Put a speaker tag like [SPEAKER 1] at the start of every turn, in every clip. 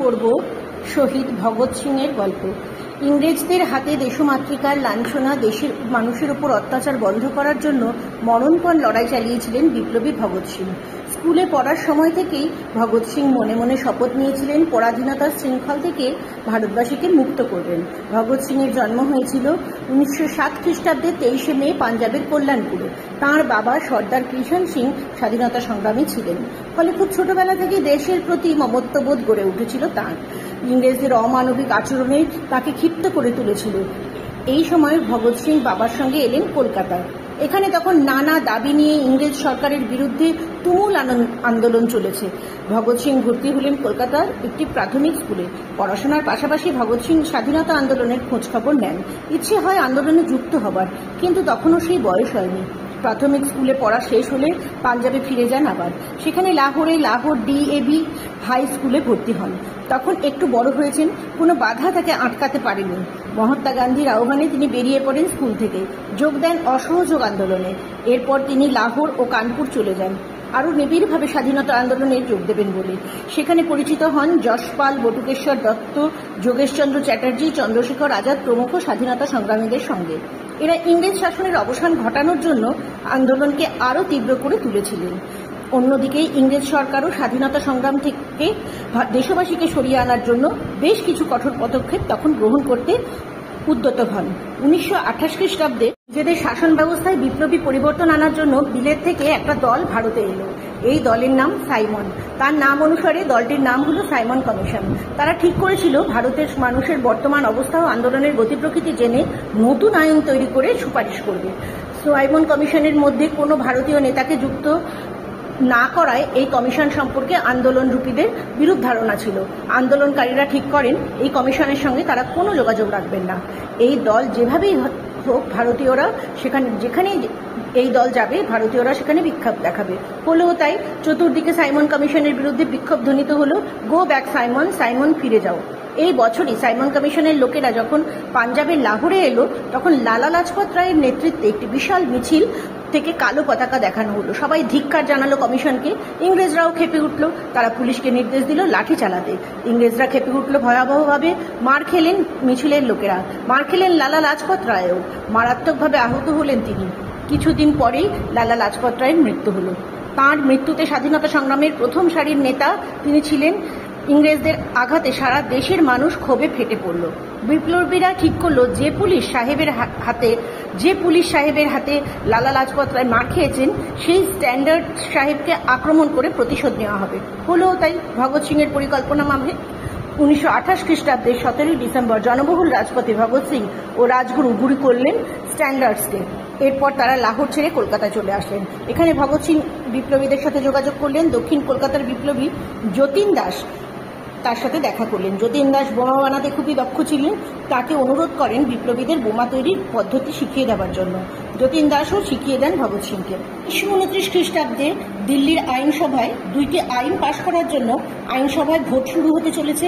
[SPEAKER 1] পড়ব শহীদ ভগৎ সিং এর গল্প। ইংরেজদের হাতে দেশমাতৃকার লাঞ্ছনা, দেশের মানুষের উপর অত্যাচার বন্ধ করার জন্য মরণপণ লড়াই চালিয়েছিলেন বিপ্লবী ভগৎ সিং। স্কুলে পড়ার সময় থেকেই ভগৎ সিং মনে মনে শপথ নিয়েছিলেন পরাধীনতার শৃঙ্খল থেকে ভারতবাসীকে মুক্ত করবেন। ভগৎ সিং এর জন্ম হয়েছিল 1907 খ্রিস্টাব্দে 23শে মে পাঞ্জাবের কল্যাণপুরে। তাঁর বাবা সর্দার কৃষণ সিং স্বাধীনতা সংগ্রামী ছিলেন, ফলে খুব ছোটবেলা থেকে দেশের প্রতি মমত্ববোধ গড়ে উঠেছিল তাঁর। ইংরেজদের অমানবিক আচরণে তাকে ক্ষিপ্ত করে তুলেছিল। এই সময় ভগৎ সিং বাবার সঙ্গে এলেন কলকাতায়। এখানে তখন নানা দাবি নিয়ে ইংরেজ সরকারের বিরুদ্ধে তুমুল আন্দোলন চলেছে। ভগৎ সিং ভর্তি হলেন কলকাতার একটি প্রাথমিক স্কুলে। পড়াশোনার পাশাপাশি ভগৎ সিং স্বাধীনতা আন্দোলনের খোঁজখবর নেন। ইচ্ছে হয় আন্দোলনে যুক্ত হবার, কিন্তু তখনও সেই বয়স হয়নি। প্রাথমিক স্কুলে পড়া শেষ হলে পাঞ্জাবে ফিরে যান আবার। সেখানে লাহোর DAV হাই স্কুলে ভর্তি হন। তখন একটু বড় হয়েছেন, কোনো বাধা তাকে আটকাতে পারেনি। মহাত্মা গান্ধীর আহ্বানে তিনি বেরিয়ে পড়েন স্কুল থেকে, যোগ দেন অসহযোগ আন্দোলনে। এরপর তিনি লাহোর ও কানপুর চলে যান, আরও নিবিড়ভাবে স্বাধীনতা আন্দোলনে যোগ দেবেন বলে। সেখানে পরিচিত হন যশপাল, বটুকেশ্বর দত্ত, যোগেশচন্দ্র চ্যাটার্জি, চন্দ্রশেখর আজাদ প্রমুখ স্বাধীনতা সংগ্রামীদের সঙ্গে। এরা ইংরেজ শাসনের অবসান ঘটানোর জন্য আন্দোলনকে আরও তীব্র করে তুলেছিলেন। অন্যদিকে ইংরেজ সরকারও স্বাধীনতা সংগ্রাম থেকে দেশবাসীকে সরিয়ে আনার জন্য বেশ কিছু কঠোর পদক্ষেপ তখন গ্রহণ করতে উদ্যত হন। 1928 খ্রিস্টাব্দে নিজেদের শাসন ব্যবস্থায় বিপ্লবী পরিবর্তন আনার জন্য বিলেত থেকে একটা দল ভারতে এলো। এই দলের নাম সাইমন। তার নাম অনুসারে দলটির নাম হলো সাইমন কমিশন। তারা ঠিক করেছিল ভারতের মানুষের বর্তমান অবস্থা ও আন্দোলনের গতি প্রকৃতি জেনে নতুন আইন তৈরি করে সুপারিশ করবে। সাইমন কমিশনের মধ্যে কোনো ভারতীয় নেতাকে যুক্ত না করায় এই কমিশন সম্পর্কে আন্দোলনরূপীদের বিরূপ ধারণা ছিল। আন্দোলনকারীরা ঠিক করেন এই কমিশনের সঙ্গে তারা কোনো যোগাযোগ রাখবেন না। এই দল যেভাবেই হোক ভারতীয়রা যেখানেই এই দল যাবে ভারতীয়রা সেখানে বিক্ষোভ দেখাবে। হলেও তাই। চতুর্দিকে সাইমন কমিশনের বিরুদ্ধে বিক্ষোভ ধ্বনিত হলো, গো ব্যাক সাইমন, সাইমন ফিরে যাও। এই বছরই সাইমন কমিশনের লোকেরা যখন পাঞ্জাবের লাহোরে এলো, তখন লালা লাজপত রায়ের নেতৃত্বে একটি বিশাল মিছিল থেকে কালো পতাকা দেখানো হলো। সবাই ধিক্কার জানালো কমিশনকে। ইংরেজরাও ক্ষেপে উঠল। তারা পুলিশকে নির্দেশ দিল লাঠি চালাতে। ইংরেজরা ক্ষেপে উঠল ভয়াবহভাবে। মার খেলেন মিছিলের লোকেরা, মার খেলেন লালা লাজপত রায়ও। মারাত্মকভাবে আহত হলেন তিনি। কিছুদিন পরেই লালা লাজপত রায়ের মৃত্যু হলো। তাঁর মৃত্যুতে স্বাধীনতা সংগ্রামের প্রথম সারির নেতা তিনি ছিলেন। ইংরেজদের আঘাতে সারা দেশের মানুষ ক্ষোভে ফেটে পড়ল। বিপ্লবীরা ঠিক করলো যে পুলিশ সাহেবের হাতে লালা লাজপত রায় মার খেয়েছেন, সেই স্ট্যান্ডার্ড সাহেবকে আক্রমণ করে প্রতিশোধ নেওয়া হবে। হলেও তাই। ভগৎ সিং এর পরিকল্পনা মাফিক 1928 খ্রিস্টাব্দের 17 ডিসেম্বর জনবহুল রাজপথে ভগৎ সিং ও রাজগুরু গুলি করলেন স্ট্যান্ডার্ডসকে। এরপর তারা লাহোর ছেড়ে কলকাতায় চলে আসলেন। এখানে ভগৎ সিং বিপ্লবীদের সাথে যোগাযোগ করলেন। দক্ষিণ কলকাতার বিপ্লবী যতীন দাস তার সাথে দেখা করলেন। যতীন দাস বোমা বানাতে খুবই দক্ষ ছিলেন। তাকে অনুরোধ করেন বিপ্লবীদের বোমা তৈরির পদ্ধতি শিখিয়ে দেওয়ার জন্য। যতীন দাসও শিখিয়ে দেন ভগৎ সিংকে। 1929 খ্রিস্টাব্দে দিল্লির আইনসভায় 2টি আইন পাশ করার জন্য আইনসভায় ভোট শুরু হতে চলেছে।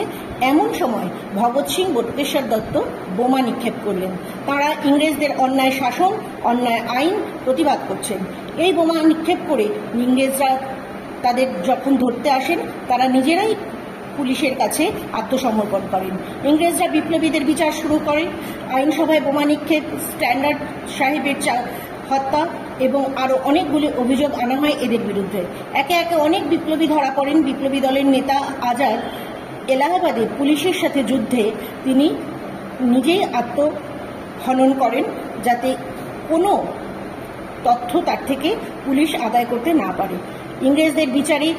[SPEAKER 1] এমন সময় ভগৎ সিং, বটুকেশ্বর দত্ত বোমা নিক্ষেপ করলেন। তারা ইংরেজদের অন্যায় শাসন, অন্যায় আইন প্রতিবাদ করছেন। এই বোমা নিক্ষেপ করে ইংরেজরা তাদের যখন ধরতে আসেন, তারা নিজেরাই পুলিশের কাছে আত্মসমর্পণ করেন। ইংরেজরা বিপ্লবীদের বিচার শুরু করেন। আইনসভায় বোমা নিক্ষেপ, স্ট্যান্ডার্ড সাহেবের হত্যা এবং আরও অনেকগুলি অভিযোগ আনা হয় এদের বিরুদ্ধে। একে একে অনেক বিপ্লবী ধরা পড়েন। বিপ্লবী দলের নেতা আজাদ এলাহাবাদে পুলিশের সাথে যুদ্ধে তিনি নিজেই আত্মহনন করেন, যাতে কোনো তথ্য তার থেকে পুলিশ আদায় করতে না পারে। ইংরেজদের বিচারে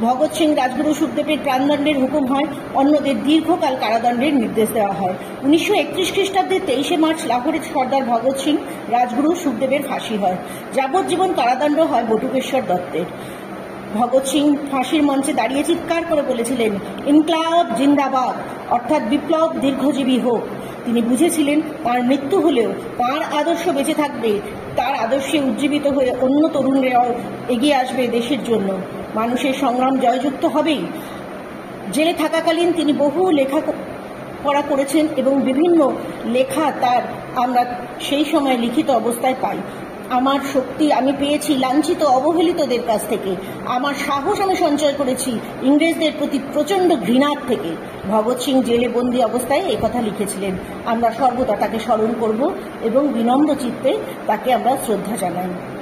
[SPEAKER 1] ভগৎ সিং, রাজগুরু, সুখদেবের প্রাণদণ্ডের হুকুম হয়। অন্যদের দীর্ঘকাল কারাদণ্ডের নির্দেশ দেওয়া হয়। 1931 খ্রিস্টাব্দে 23শে মার্চ লাহোরে সর্দার ভগৎ সিং, রাজগুরু, সুখদেবের ফাঁসি হয়। যাবজ্জীবন কারাদণ্ড হয় বটুকেশ্বর দত্তের। ভগৎ সিং ফাঁসির মঞ্চে দাঁড়িয়ে চিৎকার করে বলেছিলেন, ইনকলাব জিন্দাবাদ, অর্থাৎ বিপ্লব দীর্ঘজীবী হোক। তিনি বুঝেছিলেন তার মৃত্যু হলেও তার আদর্শ বেঁচে থাকবে। তার আদর্শে উজ্জীবিত হয়ে অন্য তরুণরাও এগিয়ে আসবে দেশের জন্য। মানুষের সংগ্রাম জয়যুক্ত হবেই। জেলে থাকাকালীন তিনি বহু লেখাপড়া করেছেন এবং বিভিন্ন লেখা আমরা সেই সময় লিখিত অবস্থায় পাই। আমার শক্তি আমি পেয়েছি লাঞ্ছিত অবহেলিতদের কাছ থেকে, আমার সাহস আমি সঞ্চয় করেছি ইংরেজদের প্রতি প্রচণ্ড ঘৃণার থেকে। ভগৎ সিং জেলে বন্দি অবস্থায় এই কথা লিখেছিলেন। আমরা সর্বদা তাকে স্মরণ করব এবং বিনম্র চিত্তে তাকে আমরা শ্রদ্ধা জানাই।